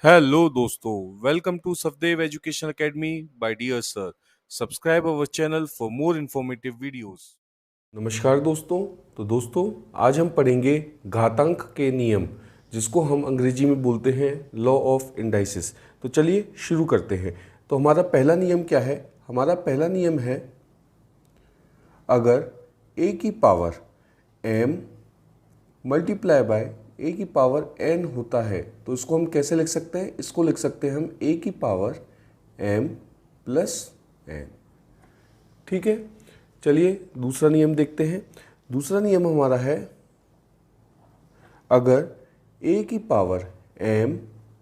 Hello दोस्तों, welcome to Safdev education academy by dear sir. Subscribe our channel for more informative videos. नमस्कार दोस्तों। आज हम पढ़ेंगे घातांक के नियम, जिसको हम अंग्रेजी में बोलते हैं लॉ ऑफ इंडाइसिस। तो चलिए शुरू करते हैं। तो हमारा पहला नियम क्या है? हमारा पहला नियम है, अगर a की power m multiply bye a की पावर n होता है तो इसको हम कैसे लिख सकते हैं? इसको लिख सकते हैं हम a की पावर m प्लस n। ठीक है, चलिए दूसरा नियम देखते हैं। दूसरा नियम हमारा है, अगर a की power m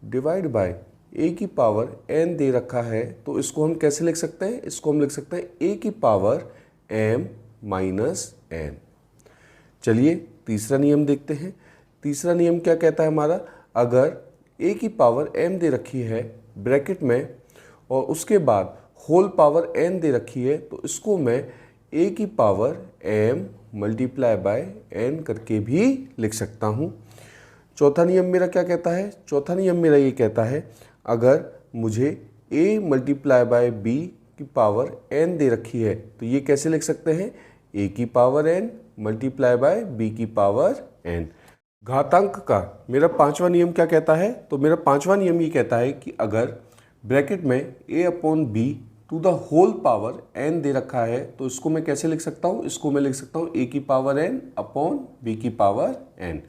divide by a की पावर n दे रखा है तो इसको हम कैसे लिख सकते हैं? इसको हम लिख सकते हैं a की पावर m माइनस n। चलिए तीसरा नियम देखते हैं। तीसरा नियम क्या कहता है हमारा? अगर a की पावर m दे रखी है ब्रैकेट में और उसके बाद होल पावर n दे रखी है तो इसको मैं a की power m multiply by n करके भी लिख सकता हूँ। चौथा नियम मेरा क्या कहता है? चौथा नियम मेरा ये कहता है, अगर मुझे a मल्टीप्लाई बाय b की पावर n दे रखी है तो ये कैसे लिख सकते हैं? a की power n multiply by b की पावर n। घातांक का मेरा पांचवा नियम क्या कहता है? तो मेरा पांचवा नियम ये कहता है कि अगर ब्रैकेट में a upon B to the whole power n दे रखा है तो इसको मैं कैसे लिख सकता हूँ? इसको मैं लिख सकता हूँ a की पावर n अपॉन b की पावर n।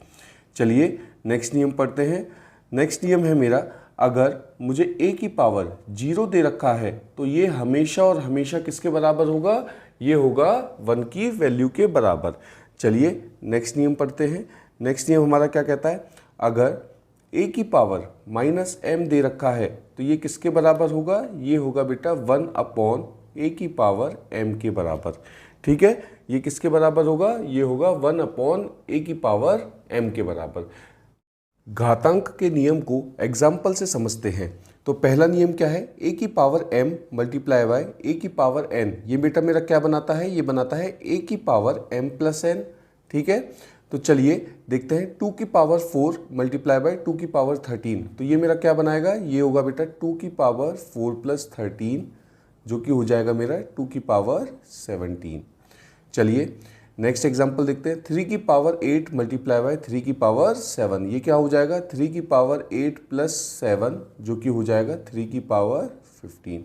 चलिए नेक्स्ट नियम पढ़ते हैं। नेक्स्ट नियम है मेरा, अगर मुझे a की पावर 0 दे रखा है तो ये हमेशा और हमेशा किसके बराबर होगा? ये होगा 1 की वैल्यू के बराबर। चलिए नेक्स्ट नियम पढ़ते हैं। नेक्स्ट नियम हमारा क्या कहता है? अगर a की पावर माइनस m दे रखा है तो ये किसके बराबर होगा? ये होगा बेटा 1 अपॉन a की पावर m के बराबर। ठीक है, ये किसके बराबर होगा? ये होगा 1 अपॉन a की पावर m के बराबर। घातांक के नियम को एग्जाम्पल से समझते हैं। तो पहला नियम क्या है? a की power m multiply bye a की पावर n। ये बेटा मेरा क्या बनाता है? ये बनाता है a की पावर m प्लस n। ठीक है, तो चलिए देखते हैं। 2 की पावर 4 मल्टीप्लाई बाय 2 की पावर 13, तो ये मेरा क्या बनाएगा? ये होगा बेटा 2 की पावर 4 प्लस 13, जो कि हो जाएगा मेरा 2 की पावर 17। चलिए नेक्स्ट एग्जांपल देखते हैं। 3 की पावर 8 मल्टीप्लाई बाय 3 की पावर 7, ये क्या हो जाएगा? 3 की पावर 8 प्लस 7, जो कि हो जाएगा 3 की पावर 15।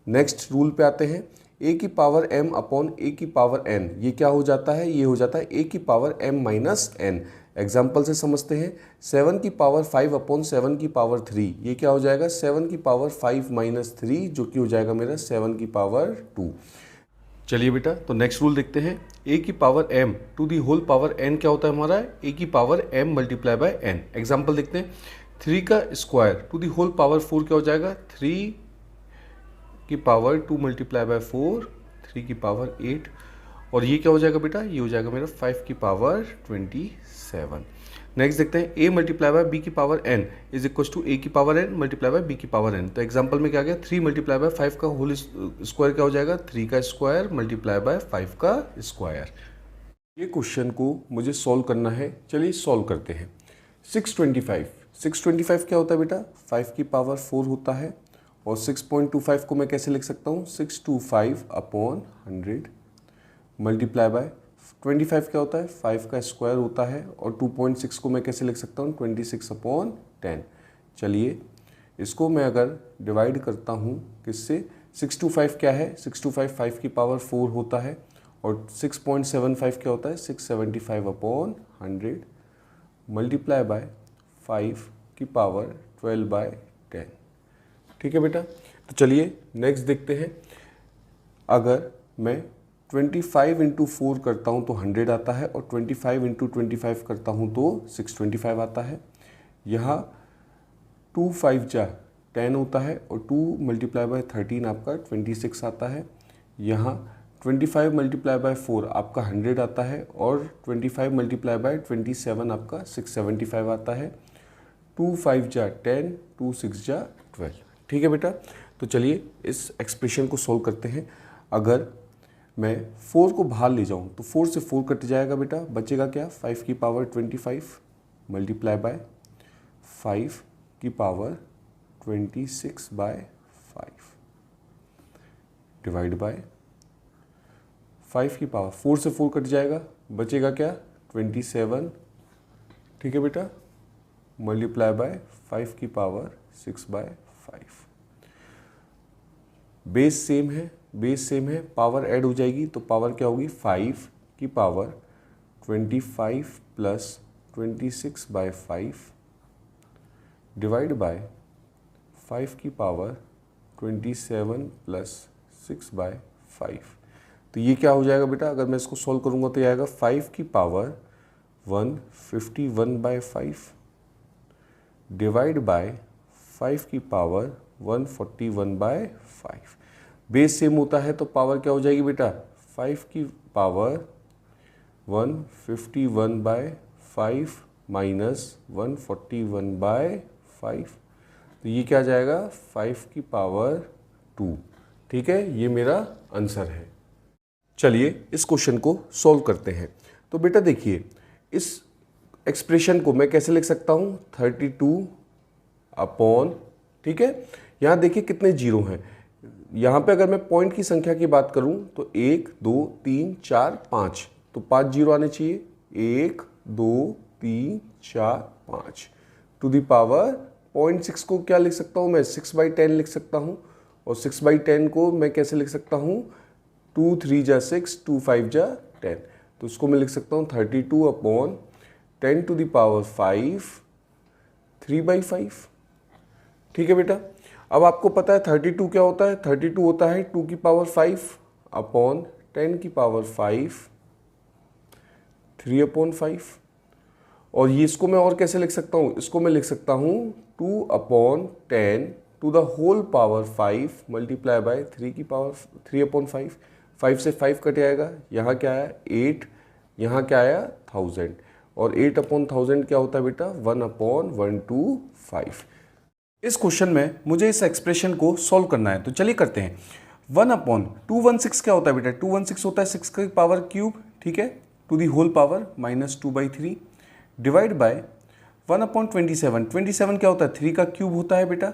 नेक्स्ट रूल पे आते हैं। a की पावर m अपॉन a की पावर n, ये क्या हो जाता है? ये हो जाता है a की power m minus n। Example से समझते हैं। 7 की पावर 5 अपॉन 7 की पावर 3, ये क्या हो जाएगा? 7 की पावर 5 माइनस 3, जो कि हो जाएगा मेरा 7 की पावर 2। चलिए बेटा, तो नेक्स्ट रूल देखते हैं। a की power m to the whole power n क्या होता है हमारा? a की power m multiply by n। Example देखते हैं। 3 का square to the whole power 4 क्या हो जाएगा? 3 की पावर 2 मल्टीप्लाई बाय 4, 3 की पावर 8, और ये क्या हो जाएगा बेटा? ये हो जाएगा मेरा 5 की पावर 27। नेक्स्ट देखते हैं। a मल्टीप्लाई बाय b की power n is equal to a की power n multiply by b की पावर n। तो एग्जांपल में क्या गया? 3 मल्टीप्लाई बाय 5 का होल स्क्वायर क्या हो जाएगा? 3 का स्क्वायर मल्टीप्लाई बाय 5 का स्क्वायर। ये क्वेश्चन को मुझे सॉल्व करना है। चलिए सॉल्व करते हैं। 625 क्या होता है बेटा? 5 की पावर 4 होता है। और 6.25 को मैं कैसे लिख सकता हूँ? 625 अपॉन 100 मल्टीप्लाई बाय 25 क्या होता है? 5 का स्क्वायर होता है। और 2.6 को मैं कैसे लिख सकता हूँ? 26 अपॉन 10। चलिए इसको मैं अगर डिवाइड करता हूँ किससे? 625 क्या है? 625 5 की पावर 4 होता है। और 6.75 क्या होता है? 675 अपॉन 100 मल्टीप्लाई बाय 5 की पावर 12 बाय 10। ठीक है बेटा, तो चलिए नेक्स्ट देखते हैं। अगर मैं 25 इंटू 4 करता हूँ तो 100 आता है, और 25 इंटू 25 करता हूँ तो 625 आता है। यहाँ 2 5 जा 10 होता है, और 2 मल्टीप्लाई बाय 13 आपका 26 आता है। यहाँ 25 मल्टीप्लाई बाय 4 आपका 100 आता है, और 25 मल्टीप्लाई बाय 27 आपका 675 आता है। 2 5 जा 10, 2 6 जा 12। ठीक है बेटा, तो चलिए इस एक्सप्रेशन को सोल्व करते हैं। अगर मैं 4 को बाहर ले जाऊं तो 4 से 4 कट जाएगा बेटा, बचेगा क्या? 5 की पावर 25 मल्टीप्लाई बाय 5 की पावर 26/5 डिवाइड बाय 5 की पावर 4 से 4 कट जाएगा, बचेगा क्या 27, ठीक है बेटा, मल्टीप्लाई बाय 5 की पावर 6/5। बेस सेम है, बेस सेम है, पावर ऐड हो जाएगी तो पावर क्या होगी 5 की पावर 25 प्लस 26/5 डिवाइड बाय 5 की पावर 27 प्लस 6/5। तो ये क्या हो जाएगा बेटा, अगर मैं इसको सॉल्व करूंगा तो ये आएगा 5 की पावर 151/5 डिवाइड बाय 5 की पावर 141/5। बेस सेम होता है तो पावर क्या हो जाएगी बेटा, 5 की पावर 151/5 माइनस 141/5, तो ये क्या आ जाएगा 5 की पावर 2। ठीक है, ये मेरा आंसर है। चलिए इस क्वेश्चन को सॉल्व करते हैं। तो बेटा देखिए, इस एक्सप्रेशन को मैं कैसे लिख सकता हूँ, 32 अपॉन, ठीक है, यहाँ देखिए कितने जीरो हैं। यहाँ पे अगर मैं पॉइंट की संख्या की बात करूँ तो 1 2 3 4 5, तो 5 जीरो आने चाहिए। 1 2 3 4 5 टू द पावर 0.6 को क्या लिख सकता हूँ मैं, 6/10 लिख सकता हूँ। और 6/10 को मैं कैसे लिख सकता हूँ, 2 3 जा 6, 2 5 जा 10, तो इसको मैं लिख सकता हूँ 32 अपॉन 10 टू द पावर 5 3/5। ठीक है बेटा, अब आपको पता है 32 क्या होता है, 32 होता है 2 की पावर 5 अपॉन 10 की पावर 5 3/5। और ये इसको मैं और कैसे लिख सकता हूँ, इसको मैं लिख सकता हूँ 2/10 to the whole power 5 multiply by 3 की पावर 3/5। 5 से 5 कट जाएगा, यहाँ क्या आया 8, यहाँ क्या आया 1000, और 8/1000 क्या होता है बेटा 1/125। इस क्वेश्चन में मुझे इस एक्सप्रेशन को सॉल्व करना है, तो चलिए करते हैं। 1/216 क्या होता है बेटा, 216 होता है 6 की पावर क्यूब, ठीक है, to the whole power -2/3 divide by 1/27, 27 क्या होता है 3 का क्यूब होता है बेटा,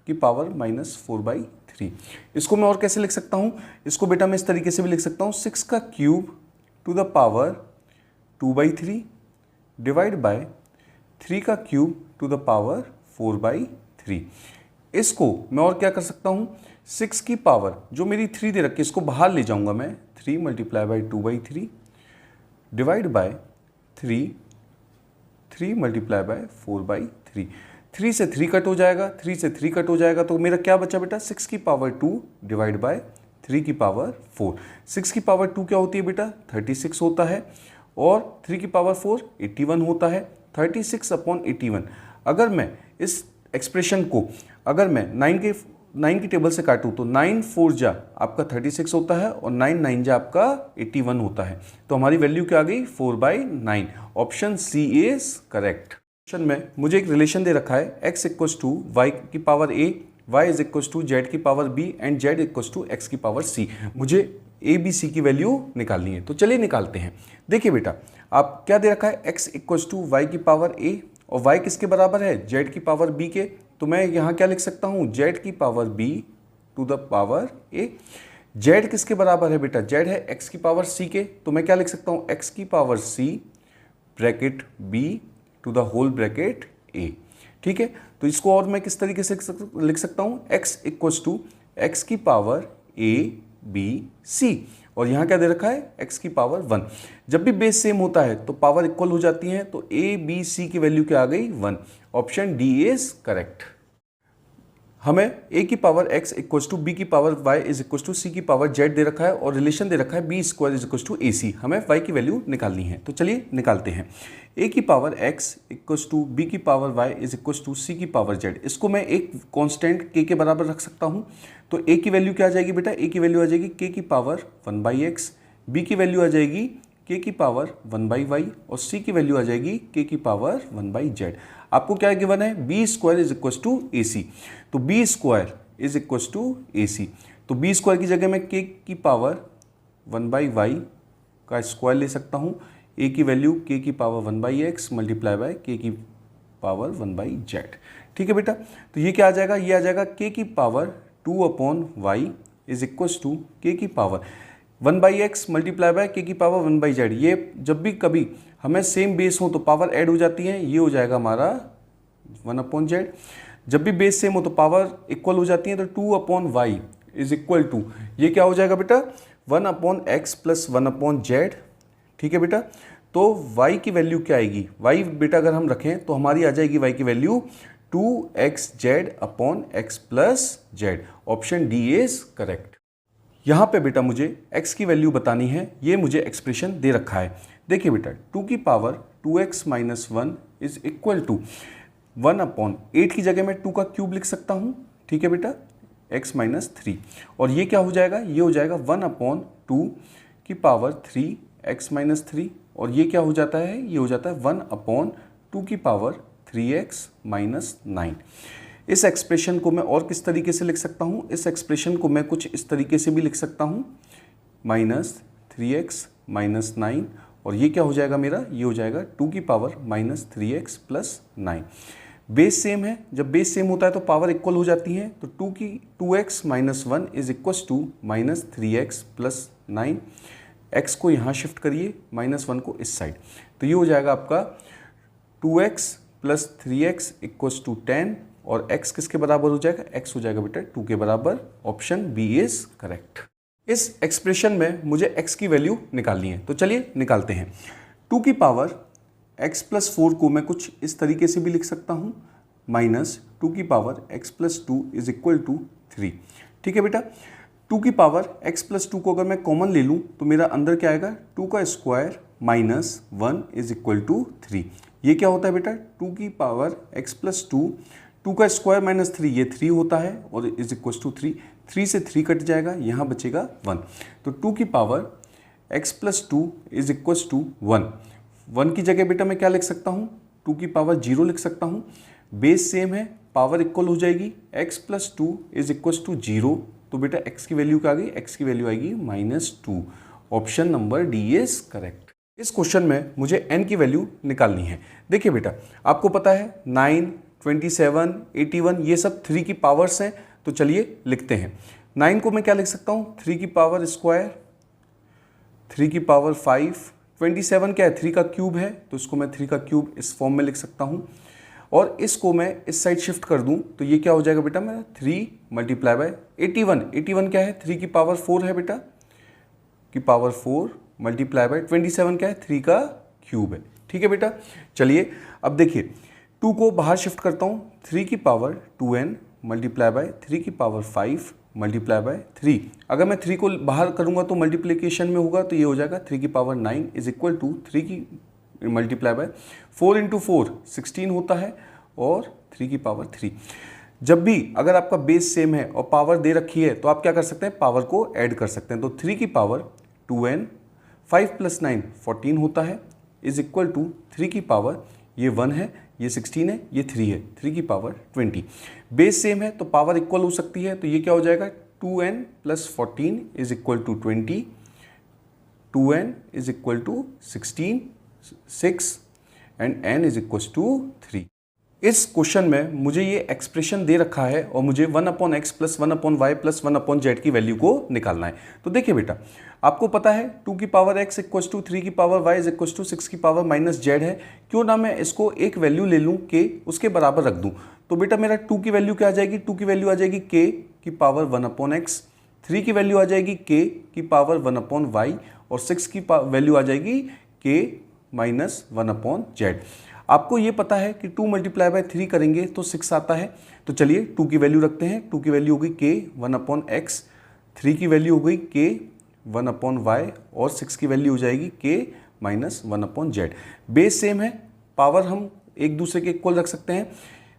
की पावर -4/3। इसको मैं और कैसे लिख सकता हूँ, इसको बेटा मैं इस तरीके से भी लिख सकता हूँ, 6 का cube two the power 2/3 divide bye 3 का क्यूब टू द पावर 4/3। इसको मैं और क्या कर सकता हूँ, 6 की पावर जो मेरी 3 दे रखी है इसको बाहर ले जाऊंगा मैं, 3 multiply by 2/3 divide bye 3 multiply by 4/3। 3 से 3 कट हो जाएगा, 3 से 3 कट हो जाएगा, तो मेरा क्या बचा बेटा 6 की पावर 2 डिवाइड बाय 3 की पावर 4। 6 की पावर 2 क्या होती है बेटा 36 होता है, और 3 की पावर 4 81 होता है। 36/81, अगर मैं इस एक्सप्रेशन को अगर मैं 9 की टेबल से काटूं तो 9 4 जा आपका 36 होता है, और 9 9 जा आपका 81 होता है। तो हमारी वैल्यू क्या आ गई 4/9। Option C is correct. Question में मुझे एक रिलेशन दे रखा है, x इक्वल्स टू वाई की power a, y is equals to Z की power b and z equals to x की पावर c। मुझे a b c की वैल्यू निकालनी है, तो चलिए निकालते हैं। देखिए बेटा, आप क्या दे रखा है, x इक्वल्स टू वाई की पावर a, और y किसके बराबर है z की पावर b के, तो मैं यहाँ क्या लिख सकता हूँ z की power b to the power a। z किसके बराबर है बेटा, z है x की पावर c के, तो मैं क्या लिख सकता हूँ x की power c bracket b to the whole bracket a। ठीक है, तो इसको और मैं किस तरीके से लिख सकता हूँ, x इक्वल्स टू x की पावर a b c, और यहाँ क्या दे रखा है x की पावर 1। जब भी बेस सेम होता है तो पावर इक्वल हो जाती है, तो a b c की वैल्यू क्या आ गई 1। Option D is correct. हमें a की power x equals to b की power y is equals to c की पावर z दे रखा है, और रिलेशन दे रखा है b square is equals to ac। हमें y की वैल्यू निकालनी है, तो चलिए निकालते हैं। a की power x equals to b की power y is equals to c की पावर z, इसको मैं एक कांस्टेंट k के बराबर रख सकता हूँ। तो a की वैल्यू क्या आ जाएगी बेटा, a की वैल्यू आ जाएगी k की पावर 1/x, b की वैल्यू आ जाएगी k की पावर 1/y, और c की वैल्यू आ जाएगी k की पावर 1/z। आपको क्या गिवन है, B square is equals to A C, तो B square is equals to A C, तो बी स्क्वायर की जगह मैं k की पावर 1/y का स्क्वायर ले सकता हूँ। a की वैल्यू k की power 1/x multiply by k की पावर 1/z। ठीक है बेटा, तो ये क्या आ जाएगा, ये आ जाएगा k की power 2/y is equals to k की power 1/x multiply by k की पावर 1/z। ये जब भी कभी हमें सेम बेस हो तो पावर ऐड हो जाती है, ये हो जाएगा हमारा 1/z। जब भी बेस सेम हो तो पावर इक्वल हो जाती है, तो 2/y इज इक्वल टू ये क्या हो जाएगा बेटा 1/x प्लस 1/z। ठीक है बेटा, तो y की वैल्यू क्या आएगी, y बेटा अगर हम रखें तो हमारी आ जाएगी y की value 2xz/x plus z। Option D is correct. यहाँ पे बेटा मुझे x की वैल्यू बतानी है, ये मुझे एक्सप्रेशन दे रखा है। देखिए बेटा 2 की power 2x minus 1 is equal to 1/8 की जगह मैं 2 का क्यूब लिख सकता हूँ। ठीक है बेटा, x माइनस 3, और ये क्या हो जाएगा, ये हो जाएगा 1/2 की पावर 3x माइनस 3, और ये क्या हो जाता है, ये हो जाता है 1/2 की पावर 3x माइनस 9। इस एक्सप्रेशन को मैं और किस तरीके से लिख सकता हूँ, इस एक्सप्रेशन को मैं कुछ इस तरीके से भी लिख सकता हूँ माइनस 3x माइनस 9, और ये क्या हो जाएगा मेरा, ये हो जाएगा 2 की power minus 3x plus 9। Base same है, जब बेस सेम होता है तो पावर इक्वल हो जाती है, तो 2x minus 1 is equals to minus 3x plus 9। x को यहाँ शिफ्ट करिए, माइनस 1 को इस साइड, तो ये हो जाएगा आपका 2x plus 3x equals to 10, और x किसके बराबर हो जाएगा, x हो जाएगा बेटा 2 के बराबर। Option B is correct. इस एक्सप्रेशन में मुझे x की वैल्यू निकालनी है, तो चलिए निकालते हैं। 2 की पावर x प्लस 4 को मैं कुछ इस तरीके से भी लिख सकता हूँ, माइनस 2 की power x plus 2 is equal to 3। ठीक है बेटा, 2 की पावर x प्लस 2 को अगर मैं कॉमन ले लूँ तो मेरा अंदर क्या आएगा, 2 का square minus 1 is equal to 3। ये क्या होता है बेटा, 2 की पावर x प्लस 2, 2 का स्क्वायर माइनस 3, ये 3 होता है, और इज इक्वल टू 3, 3 से 3 कट जाएगा, यहाँ बचेगा 1। तो 2 की power x plus 2 is equal to 1। 1 की जगह बेटा मैं क्या लिख सकता हूँ, 2 की पावर 0 लिख सकता हूँ। बेस सेम है, पावर इक्वल हो जाएगी, x plus 2 is equal to 0, तो बेटा x की वैल्यू क्या आ गई, x की वैल्यू आएगी -2। Option number D is correct. इस क्वेश्चन में मुझे n की वैल्यू निकालनी है। देखिए बेटा, आपको पता है 9, 27, 81 ये सब 3 की पावर्स हैं, तो चलिए लिखते हैं। 9 को मैं क्या लिख सकता हूँ, 3 की पावर स्क्वायर, 3 की पावर 5, 27 क्या है, 3 का क्यूब है, तो इसको मैं 3 का क्यूब इस फॉर्म में लिख सकता हूँ, और इसको मैं इस साइड शिफ्ट कर दूं तो ये क्या हो जाएगा बेटा मेरा 3 मल्टीप्लाई बाय 81। 81 क्या है, 3 की पावर 4 है बेटा, की पावर 4 मल्टीप्लाई बाय 27 क्या है, 3 का क्यूब है। ठीक है बेटा, चलिए अब देखिए 2 को बाहर शिफ्ट करता हूँ, 3 की पावर 2n मल्टीप्लाई बाय 3 की पावर 5 मल्टीप्लाई बाय 3। अगर मैं 3 को बाहर करूँगा तो मल्टीप्लिकेशन में होगा, तो ये हो जाएगा 3 की पावर 9 इज इक्वल टू 3 की मल्टीप्लाई बाय 4 इंटू 4 16 होता है, और 3 की पावर 3। जब भी अगर आपका बेस सेम है और पावर दे रखी है तो आप क्या कर सकते हैं, पावर को ऐड कर सकते हैं। तो 3 की पावर 2n, 5 प्लस 9 14 होता है, इज इक्वल टू 3 की पावर ये 1 है, ये 16 है, ये 3 है, 3 की पावर 20। बेस सेम है तो पावर इक्वल हो सकती है, तो ये क्या हो जाएगा 2n plus 14 is equal to 20, 2n is equal to 16, 6 and n is equal to 3। इस क्वेश्चन में मुझे ये एक्सप्रेशन दे रखा है और मुझे 1/x plus 1/y plus 1/z की वैल्यू को निकालना है। तो देखिए बेटा, आपको पता है 2 की पावर x इक्वल टू 3 की power y is equal to 6 की पावर माइनस z है। क्यों ना मैं इसको एक वैल्यू ले लूँ k, उसके बराबर रख दूँ, तो बेटा मेरा 2 की वैल्यू क्या आ जाएगी, 2 की वैल्यू आ जाएगी k की पावर 1/x, 3 की वैल्यू आ जाएगी k की पावर 1/y, और 6 की वैल्यू आ जाएगी k माइनस 1/z। आपको ये पता है कि 2 मल्टीप्लाई बाय 3 करेंगे तो 6 आता है, तो चलिए 2 की वैल्यू रखते हैं। 2 की वैल्यू हो गई k 1/x, 3 की वैल्यू हो गई k 1/y, और 6 की वैल्यू हो जाएगी k minus 1/z। Base same है, पावर हम एक दूसरे के इक्वल रख सकते हैं,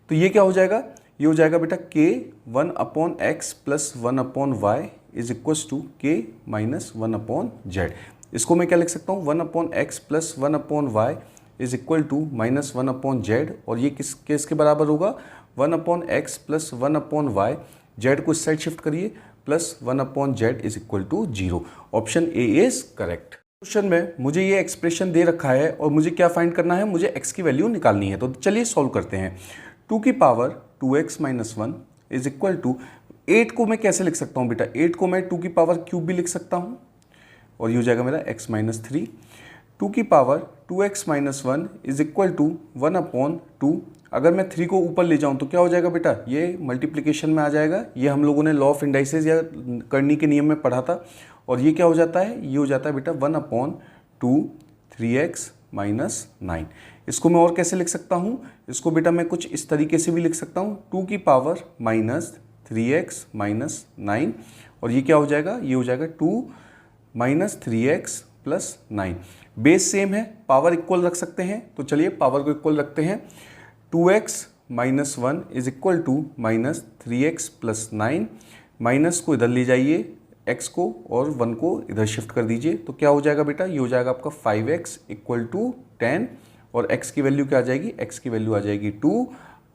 तो ये क्या हो जाएगा, ये हो जाएगा बेटा k 1/x plus 1/y is equal to k minus 1/z। इसको मैं क्या लिख सकता हूँ, 1/x plus 1/y is equal to minus 1/z, और ये किसके बराबर होगा, 1/x प्लस 1/y, z को इस साइड शिफ्ट करिए, plus 1/z is equal to 0। Option A is correct. Question में मुझे ये एक्सप्रेशन दे रखा है और मुझे क्या फाइंड करना है, मुझे x की वैल्यू निकालनी है। तो चलिए सॉल्व करते हैं। 2 की power 2x minus 1 is equal to 8 को मैं कैसे लिख सकता हूँ बेटा, 8 को मैं 2 की पावर क्यूब भी लिख सकता हूँ और ये हो जाएगा मेरा x माइनस 3। 2 की power 2x minus 1 is equal to 1/2। अगर मैं 3 को ऊपर ले जाऊं तो क्या हो जाएगा बेटा, ये मल्टीप्लिकेशन में आ जाएगा। ये हम लोगों ने लॉ ऑफ इंडाइसेस या करनी के नियम में पढ़ा था। और ये क्या हो जाता है, ये हो जाता है बेटा 1/2 3x माइनस 9। इसको मैं और कैसे लिख सकता हूँ, इसको बेटा मैं कुछ इस तरीके से भी लिख सकता हूँ, 2 की पावर माइनस 3x माइनस 9। और ये क्या हो जाएगा, ये हो जाएगा 2 minus 3x plus 9। Base same है, पावर इक्वल रख सकते हैं, तो चलिए पावर को इक्वल रखते हैं। 2x minus 1 is equal to minus 3x plus 9। Minus को इधर ले जाइए, x को, और 1 को इधर शिफ्ट कर दीजिए, तो क्या हो जाएगा बेटा, ये हो जाएगा आपका 5x इक्वल टू 10। और x की वैल्यू क्या आ जाएगी, x की वैल्यू आ जाएगी 2।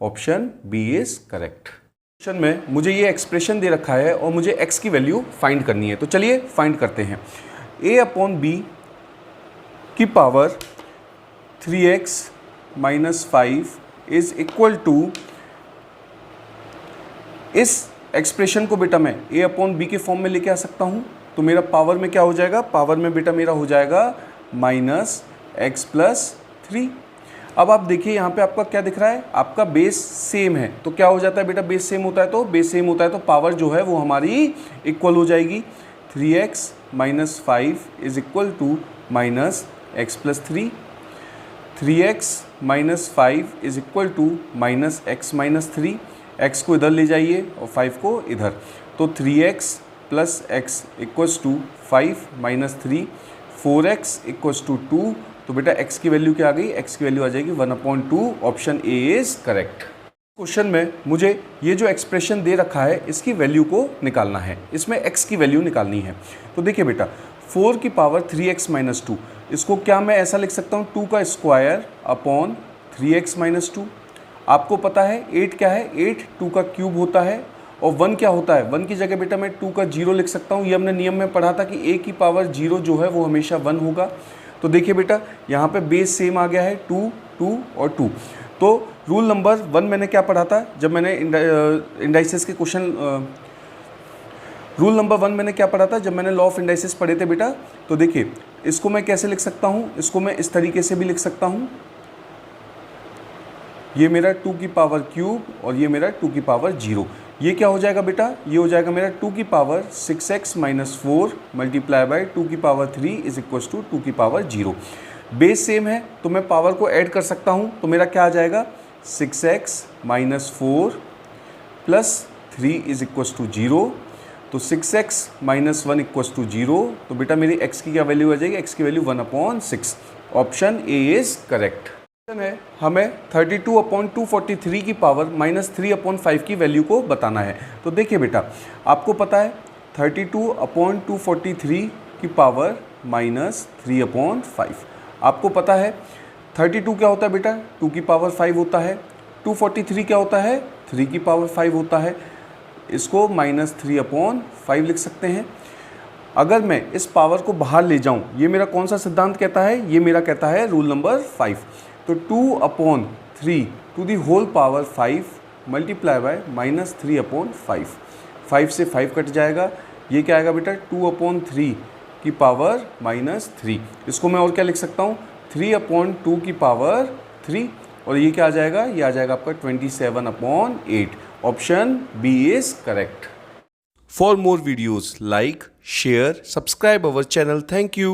Option B is correct. Question में मुझे ये एक्सप्रेशन दे रखा है और मुझे x की वैल्यू फाइंड करनी है, तो चलिए फाइंड करते हैं। a/b की power 3x minus 5 is equal to, इस एक्सप्रेशन को बेटा मैं a/b के फॉर्म में लेके आ सकता हूँ। तो मेरा पावर में क्या हो जाएगा, पावर में बेटा मेरा हो जाएगा माइनस x प्लस 3। अब आप देखिए यहाँ पे आपका क्या दिख रहा है, आपका बेस सेम है, तो क्या हो जाता है बेटा, बेस सेम होता है तो बेस सेम होता है तो पावर जो है वो हमारी इक्वल हो जाएगी। 3x minus 5 is equal to minus x plus 3। 3x minus 5 is equal to minus x minus 3। x को इधर ले जाइए और 5 को इधर, तो 3x plus x equals to 5 minus 3। 4x equals to 2। तो बेटा x की वैल्यू क्या आ गई, x की वैल्यू आ जाएगी 1/2। Option A is correct. Question में मुझे ये जो एक्सप्रेशन दे रखा है इसकी वैल्यू को निकालना है, इसमें x की वैल्यू निकालनी है। तो देखिए बेटा 4 की पावर 3x माइनस 2, इसको क्या मैं ऐसा लिख सकता हूँ, 2 का स्क्वायर अपॉन 3x माइनस 2। आपको पता है 8 क्या है, 8 2 का क्यूब होता है, और 1 क्या होता है, 1 की जगह बेटा मैं 2 का 0 लिख सकता हूँ। ये हमने नियम में पढ़ा था कि a की पावर 0 जो है वो हमेशा 1 होगा। तो देखिए बेटा यहाँ पे बेस सेम आ गया है, 2 2 और 2। तो रूल नंबर 1 मैंने क्या पढ़ा था जब मैंने इंडाइसेस के क्वेश्चन, रूल नंबर 1 मैंने क्या पढ़ा था जब मैंने लॉ ऑफ इंडाइसेस पढ़े थे बेटा। तो देखिए इसको मैं कैसे लिख सकता हूँ, इसको मैं इस तरीके से भी लिख सकता हूँ, ये मेरा 2 की पावर क्यूब और ये मेरा 2 की पावर 0। ये क्या हो जाएगा बेटा, ये हो जाएगा मेरा 2 की power 6x minus 4 multiply by 2 की पावर 3 इज इक्वल टू 2 की पावर 0। बेस सेम है तो मैं पावर को ऐड कर सकता हूँ, तो मेरा क्या आ जाएगा 6x minus 4 plus 3 is equal to 0। तो 6x माइनस 1 इक्वल टू 0। तो बेटा मेरी x की क्या वैल्यू आ जाएगी, x की value 1/6। Option A is correct. है हमें 32/243 की पावर माइनस 3/5 की वैल्यू को बताना है। तो देखिए बेटा आपको पता है 32/243 की पावर माइनस 3/5। आपको पता है 32 क्या होता है बेटा, 2 की पावर 5 होता है। 243 क्या होता है, 3 की पावर 5 होता है। इसको माइनस 3/5 लिख सकते हैं। अगर मैं इस पावर को बाहर ले जाऊं, ये मेरा कौन सा सिद्धांत कहता है, ये मेरा कहता है रूल नंबर 5। तो 2/3 to the whole power 5 multiply by minus 3/5। 5 से 5 कट जाएगा, ये क्या आएगा बेटा 2/3 की पावर माइनस 3। इसको मैं और क्या लिख सकता हूँ 3/2 की पावर 3, और ये क्या आ जाएगा, ये आ जाएगा आपका 27/8। Option B is correct. For more videos, like, share, subscribe our channel. Thank you.